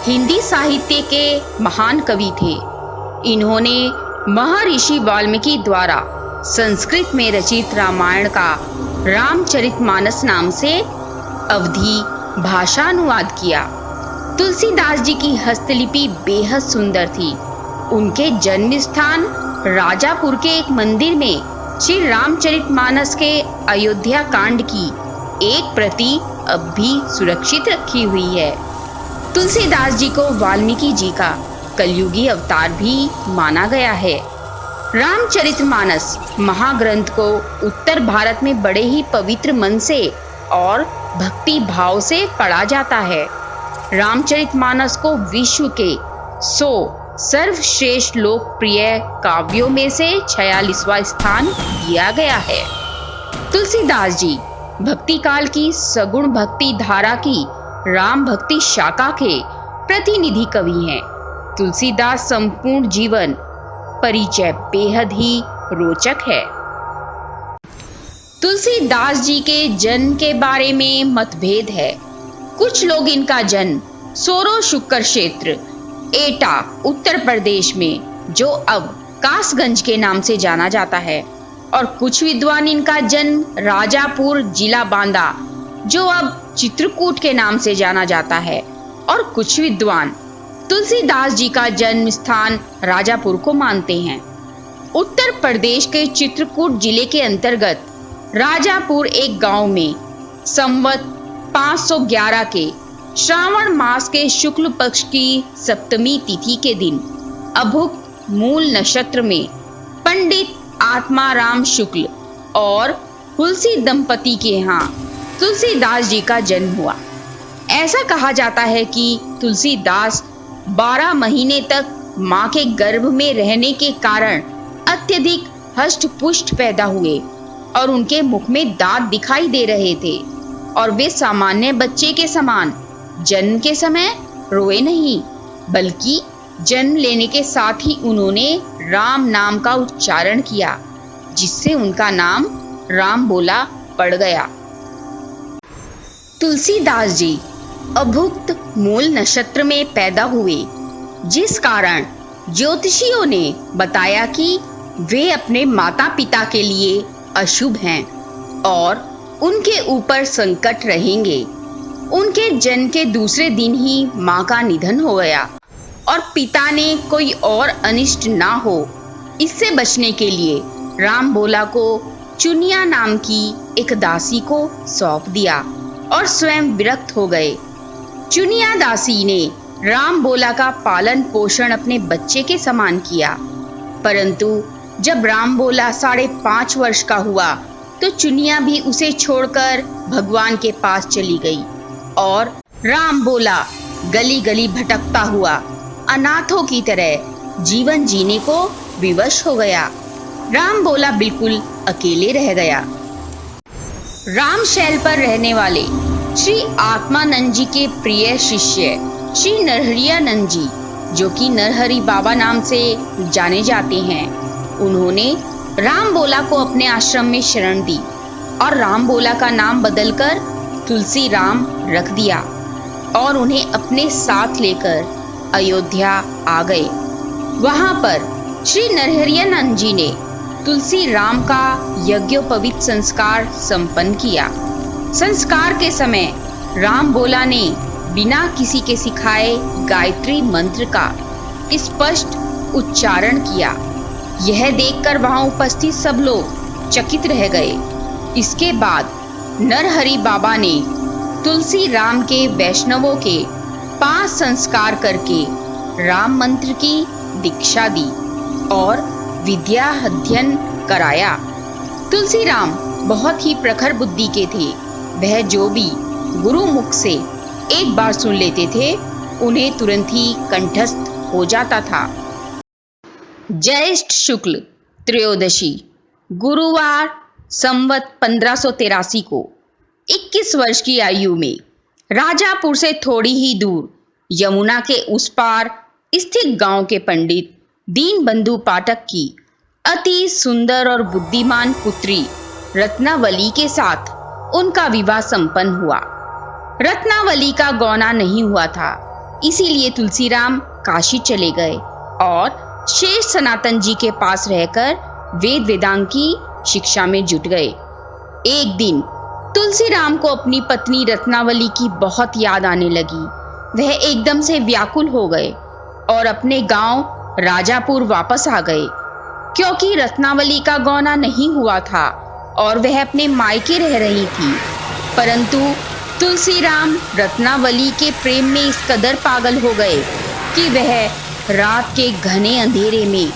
हिंदी साहित्य के महान कवि थे। इन्होंने महर्षि वाल्मीकि द्वारा संस्कृत में रचित रामायण का रामचरितमानस नाम से अवधी भाषा अनुवाद किया। तुलसीदास जी की हस्तलिपि बेहद सुंदर थी। उनके जन्म स्थान राजापुर के एक मंदिर में श्री रामचरितमानस के अयोध्या कांड की एक प्रति अब भी सुरक्षित रखी हुई है। तुलसीदास जी को वाल्मीकि जी का कलयुगी अवतार भी माना गया है। रामचरितमानस महाग्रंथ को उत्तर भारत में बड़े ही पवित्र मन से और भक्ति भाव से पढ़ा जाता है। रामचरितमानस को विश्व के 100 सर्वश्रेष्ठ लोकप्रिय काव्यों में से 46वां स्थान दिया गया है। तुलसीदास जी भक्ति काल की सगुण भक्ति धारा की राम भक्ति शाखा के प्रतिनिधि कवि हैं। तुलसीदास संपूर्ण जीवन परिचय बेहद ही रोचक है। तुलसीदास जी के जन्म के बारे में मतभेद है। कुछ लोग इनका जन्म सोरो शुक्र क्षेत्र एटा उत्तर प्रदेश में, जो अब कासगंज के नाम से जाना जाता है, और कुछ विद्वान इनका जन्म राजापुर जिला बांदा, जो अब चित्रकूट के नाम से जाना जाता है, और कुछ विद्वान तुलसीदास जी का जन्म स्थान राजापुर को मानते हैं। उत्तर प्रदेश के चित्रकूट जिले के अंतर्गत राजापुर एक गांव में संवत 511 के श्रावण मास के शुक्ल पक्ष की सप्तमी तिथि के दिन अभुक्त मूल नक्षत्र में पंडित आत्माराम शुक्ल और तुलसी दंपति के यहाँ तुलसीदास जी का जन्म हुआ। ऐसा कहा जाता है कि तुलसीदास 12 महीने तक मां के गर्भ में रहने के कारण अत्यधिक हष्ट पुष्ट पैदा हुए और उनके मुख में दांत दिखाई दे रहे थे, और वे सामान्य बच्चे के समान जन्म के समय रोए नहीं, बल्कि जन्म लेने के साथ ही उन्होंने राम नाम का उच्चारण किया, जिससे उनका नाम राम बोला पड़ गया। तुलसीदास जी अभुक्त मूल नक्षत्र में पैदा हुए, जिस कारण ज्योतिषियों ने बताया कि वे अपने माता पिता के लिए अशुभ हैं और उनके ऊपर संकट रहेंगे। उनके जन्म के दूसरे दिन ही मां का निधन हो गया और पिता ने कोई और अनिष्ट ना हो, इससे बचने के लिए राम बोला को चुनिया नाम की एक दासी को सौंप दिया और स्वयं विरक्त हो गए। चुनिया दासी ने राम बोला का पालन पोषण अपने बच्चे के समान किया, परंतु जब राम बोला 5.5 वर्ष का हुआ तो चुनिया भी उसे छोड़कर भगवान के पास चली गई और राम बोला गली गली भटकता हुआ अनाथों की तरह जीवन जीने को विवश हो गया। राम बोला बिल्कुल अकेले रह गया। राम शैल पर रहने वाले श्री आत्मानंद जी के प्रिय शिष्य श्री नरहरियानंद जी, जो कि नरहरि बाबा नाम से जाने जाते हैं, उन्होंने राम बोला को अपने आश्रम में शरण दी और राम बोला का नाम बदलकर तुलसी राम रख दिया और उन्हें अपने साथ लेकर अयोध्या आ गए। वहां पर श्री नरहरियानंद जी ने तुलसी राम का यज्ञोपवीत संस्कार संपन्न किया। संस्कार के समय राम बोला ने बिना किसी के सिखाए गायत्री मंत्र का स्पष्ट उच्चारण किया। यह देखकर वहां उपस्थित सब लोग चकित रह गए। इसके बाद नरहरि बाबा ने तुलसी राम के वैष्णवों के 5 संस्कार करके राम मंत्र की दीक्षा दी और विद्या अध्ययन कराया। तुलसी राम बहुत ही प्रखर बुद्धि के थे। वह जो भी गुरु मुख से एक बार सुन लेते थे, उन्हें तुरंत ही कंठस्थ हो जाता था। ज्येष्ठ शुक्ल त्रयोदशी गुरुवार संवत 1583 को 21 वर्ष की आयु में राजापुर से थोड़ी ही दूर यमुना के उस पार स्थित गांव के पंडित दीनबंधु पाठक की अति सुंदर और बुद्धिमान पुत्री रत्नावली के साथ उनका विवाह संपन्न हुआ। रत्नावली का गौना नहीं हुआ था, इसीलिए तुलसीराम काशी चले गए और शेष सनातन जी के पास रहकर वेद वेदांग की शिक्षा में जुट गए। एक दिन तुलसीराम को अपनी पत्नी रत्नावली की बहुत याद आने लगी। वह एकदम से व्याकुल हो गए और अपने गांव राजापुर वापस आ गए, क्योंकि रत्नावली का गौना नहीं हुआ था और वह अपने मायके रह रही थी। परंतु तुलसीराम रत्नावली के प्रेम में इस कदर पागल हो गए कि वह रात के घने अंधेरे में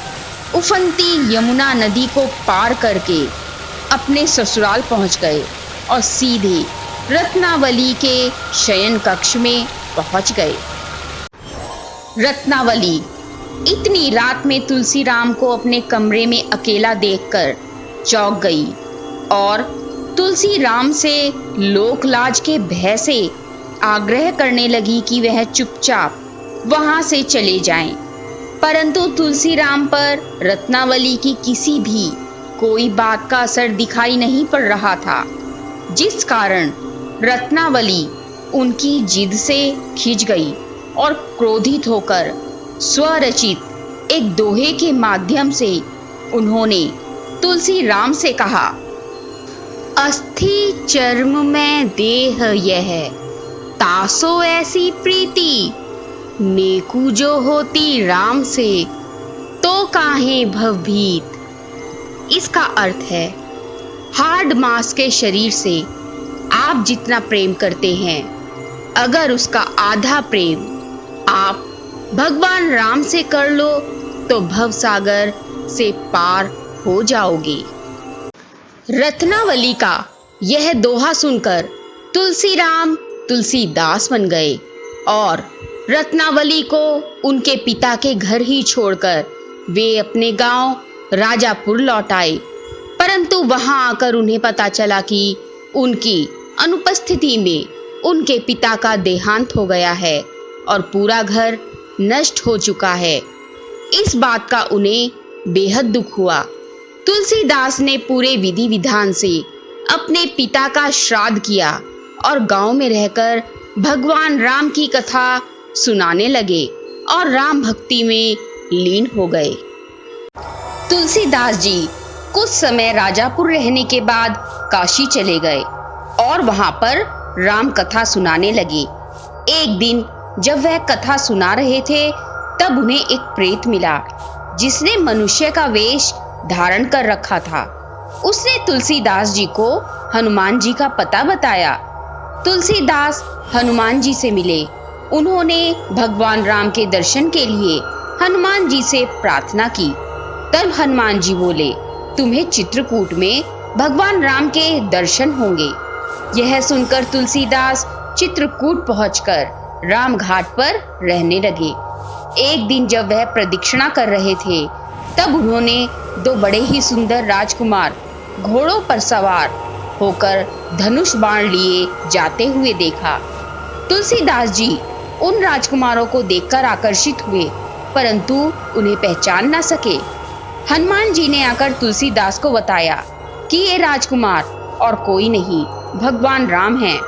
उफनती यमुना नदी को पार करके अपने ससुराल पहुंच गए और सीधे रत्नावली के शयन कक्ष में पहुंच गए। रत्नावली इतनी रात में तुलसीराम को अपने कमरे में अकेला देखकर चौंक गई और तुलसीराम से लोकलाज के भय से आग्रह करने लगी कि वह चुपचाप वहां से चले जाएं। परंतु तुलसीराम पर रत्नावली की किसी भी कोई बात का असर दिखाई नहीं पड़ रहा था, जिस कारण रत्नावली उनकी जिद से खिंच गई और क्रोधित होकर स्वरचित एक दोहे के माध्यम से उन्होंने तुलसीराम से कहा, अस्थि चर्म में देह यह, तासो ऐसी प्रीति, नेकू जो होती राम से, तो काहे भवभीत। इसका अर्थ है, हार्ड मांस के शरीर से आप जितना प्रेम करते हैं, अगर उसका आधा प्रेम आप भगवान राम से कर लो तो भवसागर से पार हो जाओगे। रत्नावली का यह दोहा सुनकर तुलसीराम तुलसीदास बन गए और रत्नावली को उनके पिता के घर ही छोड़कर वे अपने गांव राजापुर लौट आए। परंतु वहां आकर उन्हें पता चला कि उनकी अनुपस्थिति में उनके पिता का देहांत हो गया है और पूरा घर नष्ट हो चुका है। इस बात का उन्हें बेहद दुख हुआ। तुलसीदास ने पूरे विधि विधान से अपने पिता का श्राद्ध किया और गांव में रहकर भगवान राम की कथा सुनाने लगे और राम भक्ति में लीन हो गए। तुलसीदास जी कुछ समय राजापुर रहने के बाद काशी चले गए और वहां पर राम कथा सुनाने लगे। एक दिन जब वह कथा सुना रहे थे तब उन्हें एक प्रेत मिला जिसने मनुष्य का वेश धारण कर रखा था। उसने तुलसीदास जी को हनुमान जी का पता बताया। तुलसीदास हनुमान जी से मिले। उन्होंने भगवान राम के दर्शन के लिए हनुमान जी से प्रार्थना की। तब हनुमान जी बोले, तुम्हें चित्रकूट में भगवान राम के दर्शन होंगे। यह सुनकर तुलसीदास चित्रकूट पहुंचकर राम घाट पर रहने लगे। एक दिन जब वह प्रदक्षिणा कर रहे थे तब उन्होंने दो बड़े ही सुंदर राजकुमार घोड़ों पर सवार होकर धनुष बाण लिए जाते हुए देखा। तुलसीदास जी उन राजकुमारों को देखकर आकर्षित हुए, परंतु उन्हें पहचान न सके। हनुमान जी ने आकर तुलसीदास को बताया कि ये राजकुमार और कोई नहीं, भगवान राम हैं।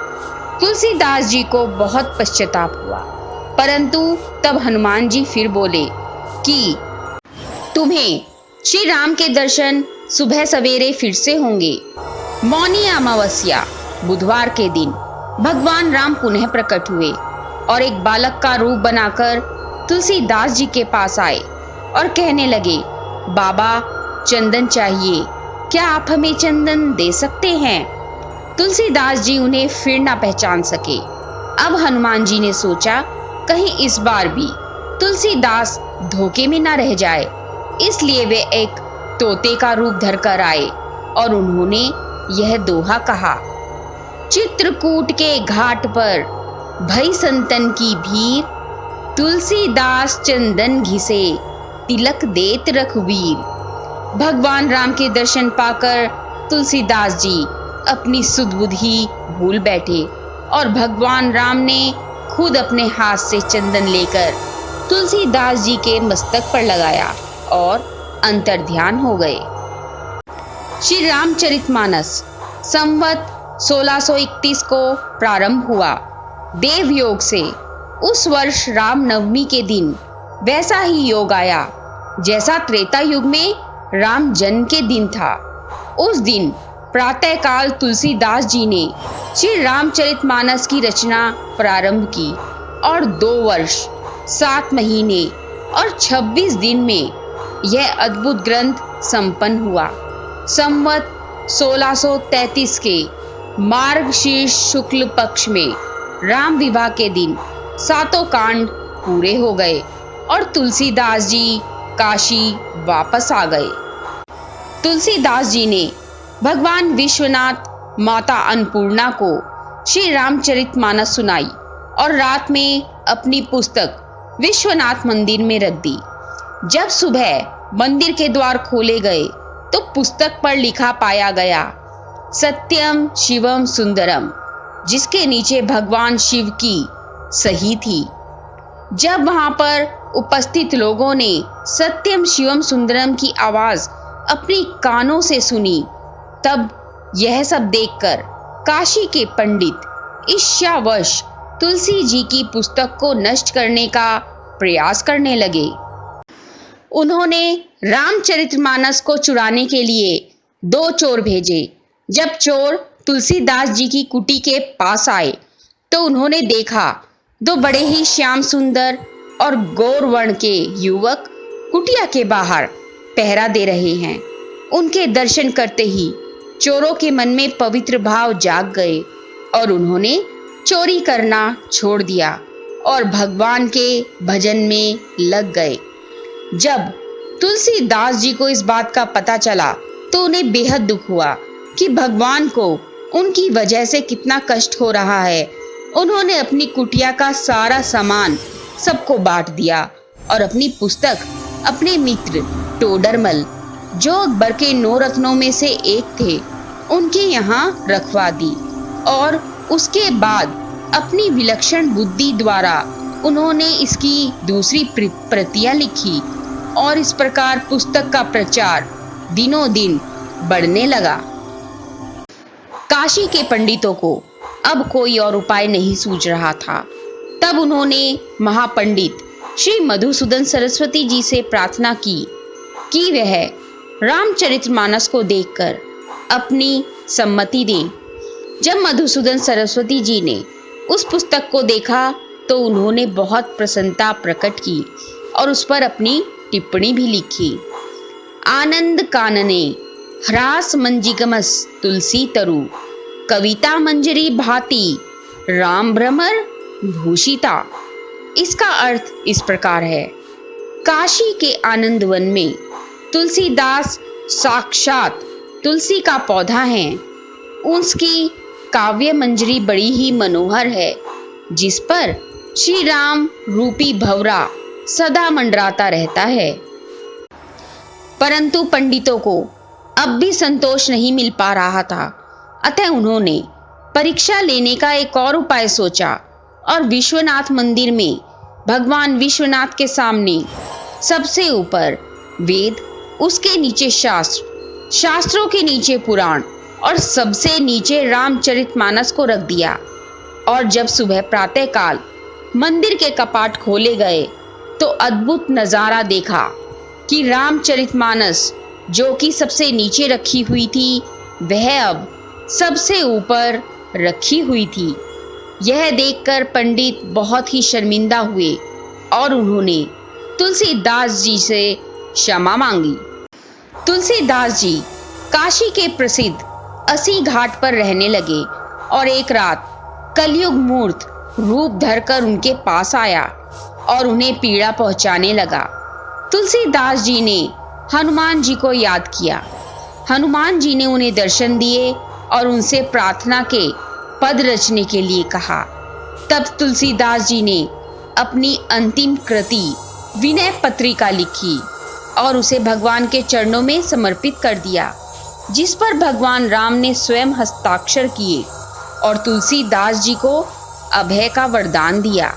तुलसीदास जी को बहुत पश्चाताप हुआ, परंतु तब हनुमान जी फिर बोले कि तुम्हें श्री राम के दर्शन सुबह सवेरे फिर से होंगे। मौनी अमावस्या बुधवार के दिन भगवान राम पुनः प्रकट हुए और एक बालक का रूप बनाकर तुलसीदास जी के पास आए और कहने लगे, बाबा चंदन चाहिए, क्या आप हमें चंदन दे सकते हैं? तुलसीदास जी उन्हें फिर ना पहचान सके। अब हनुमान जी ने सोचा कहीं इस बार भी तुलसीदास धोखे में ना रह जाए, इसलिए वे एक तोते का रूप धरकर आए और उन्होंने यह दोहा कहा, चित्रकूट के घाट पर भई संतन की भीड़, तुलसीदास चंदन घिसे तिलक देत रघुवीर। भगवान राम के दर्शन पाकर तुलसीदास जी अपनी सुध-बुद्धि भूल बैठे और भगवान राम ने खुद अपने हाथ से चंदन लेकर तुलसीदास जी के मस्तक पर लगाया और अंतर्ध्यान हो गए। श्री रामचरितमानस संवत 1631 को प्रारंभ हुआ। देवयोग से उस वर्ष रामनवमी के दिन वैसा ही योग आया जैसा त्रेता युग में राम जन्म के दिन था। उस दिन प्रातःकाल तुलसीदास जी ने श्री रामचरितमानस की रचना प्रारंभ की और 2 वर्ष 7 महीने और 26 दिन में यह अद्भुत ग्रंथ संपन्न हुआ। संवत 1633 के मार्गशीर्ष शुक्ल पक्ष में राम विवाह के दिन 7 कांड पूरे हो गए और तुलसीदास जी काशी वापस आ गए। तुलसीदास जी ने भगवान विश्वनाथ माता अन्नपूर्णा को श्री रामचरितमानस सुनाई और रात में अपनी पुस्तक विश्वनाथ मंदिर में रख दी। जब सुबह मंदिर के द्वार खोले गए तो पुस्तक पर लिखा पाया गया सत्यम शिवम सुंदरम, जिसके नीचे भगवान शिव की सही थी। जब वहां पर उपस्थित लोगों ने सत्यम शिवम सुंदरम की आवाज अपनी कानों से सुनी, तब यह सब देखकर काशी के पंडित ईर्ष्यावश तुलसी जी की पुस्तक को नष्ट करने का प्रयास करने लगे। उन्होंने रामचरितमानस को चुराने के लिए 2 चोर भेजे। जब चोर तुलसीदास जी की कुटी के पास आए तो उन्होंने देखा 2 बड़े ही श्याम सुंदर और गौर वर्ण के युवक कुटिया के बाहर पहरा दे रहे हैं। उनके दर्शन करते ही चोरों के मन में पवित्र भाव जाग गए और उन्होंने चोरी करना छोड़ दिया और भगवान के भजन में लग गए। जब तुलसीदास जी को इस बात का पता चला तो उन्हें बेहद दुख हुआ कि भगवान को उनकी वजह से कितना कष्ट हो रहा है। उन्होंने अपनी कुटिया का सारा सामान सबको बांट दिया और अपनी पुस्तक अपने मित्र टोडरमल, जो अकबर के 9 रत्नों में से एक थे, उनके यहाँ रखवा दी और उसके बाद अपनी विलक्षण बुद्धि द्वारा उन्होंने इसकी दूसरी प्रतियां लिखी और इस प्रकार पुस्तक का प्रचार दिनों दिन बढ़ने लगा। काशी के पंडितों को अब कोई और उपाय नहीं सूझ रहा था। तब उन्होंने महापंडित श्री मधुसूदन सरस्वती जी से प्रार्थना की कि वह रामचरितमानस को देखकर अपनी सम्मति दें। जब मधुसूदन सरस्वती जी ने उस पुस्तक को देखा तो उन्होंने बहुत प्रसन्नता प्रकट की और उस पर अपनी टिप्पणी भी लिखी। आनंद कानने ह्रास मंजिगमस तुलसी तरु, कविता मंजरी भांति राम भ्रमर भूषिता। इसका अर्थ इस प्रकार है, काशी के आनंद वन में तुलसीदास साक्षात तुलसी का पौधा है। उसकी काव्य मंजरी बड़ी ही मनोहर है, जिस पर श्री राम रूपी भंवरा सदा मंडराता रहता है। परंतु पंडितों को अब भी संतोष नहीं मिल पा रहा था, अतः उन्होंने परीक्षा लेने का एक और उपाय सोचा और विश्वनाथ मंदिर में भगवान विश्वनाथ के सामने सबसे ऊपर वेद, उसके नीचे शास्त्र, शास्त्रों के नीचे पुराण और सबसे नीचे रामचरितमानस को रख दिया। और जब सुबह प्रातःकाल मंदिर के कपाट खोले गए तो अद्भुत नजारा देखा कि रामचरितमानस, जो कि सबसे नीचे रखी हुई थी, वह अब सबसे ऊपर रखी हुई थी। यह देखकर पंडित बहुत ही शर्मिंदा हुए और उन्होंने तुलसीदास जी से क्षमा मांगी। तुलसीदास जी काशी के प्रसिद्ध अस्सी घाट पर रहने लगे और एक रात कलयुग मूर्त रूप धरकर उनके पास आया और उन्हें पीड़ा पहुंचाने लगा। तुलसीदास जी ने हनुमान जी को याद किया। हनुमान जी ने उन्हें दर्शन दिए और उनसे प्रार्थना के पद रचने के लिए कहा। तब तुलसीदास जी ने अपनी अंतिम कृति विनय पत्रिका लिखी और उसे भगवान के चरणों में समर्पित कर दिया, जिस पर भगवान राम ने स्वयं हस्ताक्षर किए और तुलसीदास जी को अभय का वरदान दिया।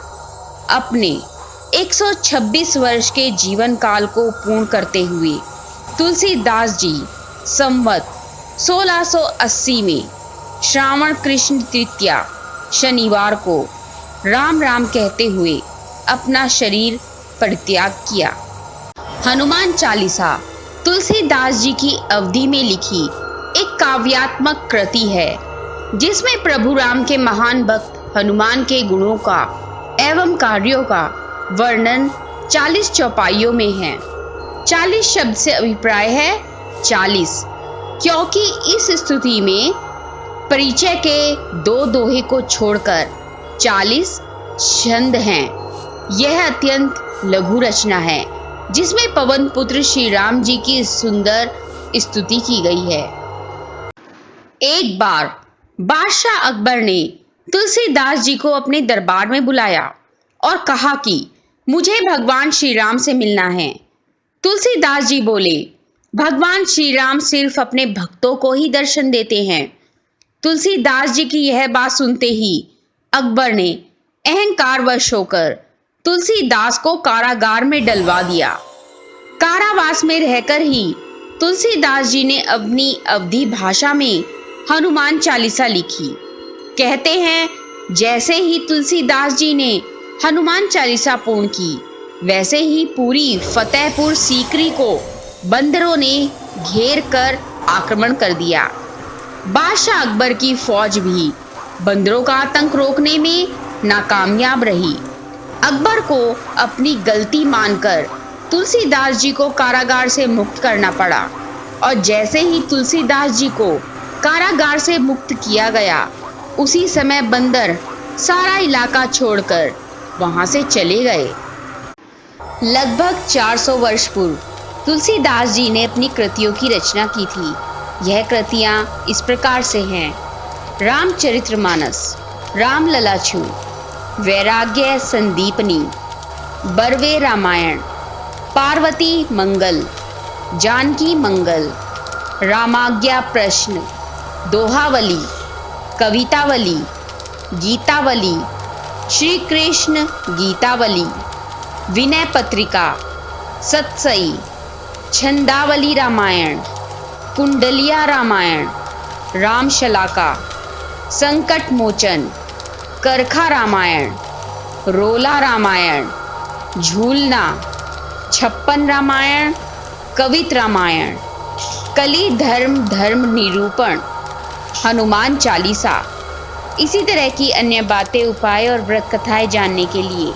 अपने 126 वर्ष के जीवन काल को पूर्ण करते हुए तुलसीदास जी संवत 1680 में श्रावण कृष्ण तृतीया शनिवार को राम राम कहते हुए अपना शरीर परित्याग किया। हनुमान चालीसा तुलसीदास जी की अवधि में लिखी एक काव्यात्मक कृति है, जिसमें प्रभु राम के महान भक्त हनुमान के गुणों का एवं कार्यों का वर्णन 40 चौपाइयों में है। 40 शब्द से अभिप्राय है 40, क्योंकि इस स्तुति में परिचय के 2 दोहे को छोड़कर 40 छंद हैं। यह अत्यंत लघु रचना है, जिसमें पवन पुत्र श्री राम जी की सुंदर स्तुति की गई है। एक बार बादशाह अकबर ने तुलसीदास जी को अपने दरबार में बुलाया और कहा कि मुझे भगवान श्री राम से मिलना है। तुलसीदास जी बोले, भगवान श्री राम सिर्फ अपने भक्तों को ही दर्शन देते हैं। तुलसीदास जी की यह बात सुनते ही अकबर ने अहंकारवश होकर तुलसीदास को कारागार में डलवा दिया। कारावास में रहकर ही तुलसीदास जी ने अपनी अवधी भाषा में हनुमान चालीसा लिखी। कहते हैं, जैसे ही तुलसीदास जी ने हनुमान चालीसा पूर्ण की, वैसे ही पूरी फतेहपुर सीकरी को बंदरों ने घेर कर आक्रमण कर दिया। बादशाह अकबर की फौज भी बंदरों का आतंक रोकने में नाकामयाब रही। अकबर को अपनी गलती मानकर तुलसीदास जी को कारागार से मुक्त करना पड़ा, और जैसे ही तुलसीदास जी को कारागार से मुक्त किया गया, उसी समय बंदर सारा इलाका छोड़कर वहां से चले गए। लगभग 400 वर्ष पूर्व तुलसीदास जी ने अपनी कृतियों की रचना की थी। यह कृतियां इस प्रकार से हैं: रामचरितमानस, रामललाछू, वैराग्य संदीपनी, बरवे रामायण, पार्वती मंगल, जानकी मंगल, रामाज्ञा प्रश्न, दोहावली, कवितावली, गीतावली, श्री कृष्ण गीतावली, विनय पत्रिका, सत्सई, छंदावली रामायण, कुंडलिया रामायण, रामशलाका, संकट मोचन, करखा रामायण, रोला रामायण, झूलना, 56 रामायण, कवित रामायण, कली धर्म निरूपण, हनुमान चालीसा। इसी तरह की अन्य बातें, उपाय और व्रत कथाएं जानने के लिए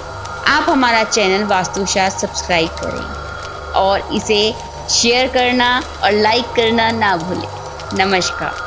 आप हमारा चैनल वास्तुशास्त्र सब्सक्राइब करें और इसे शेयर करना और लाइक करना ना भूलें। नमस्कार।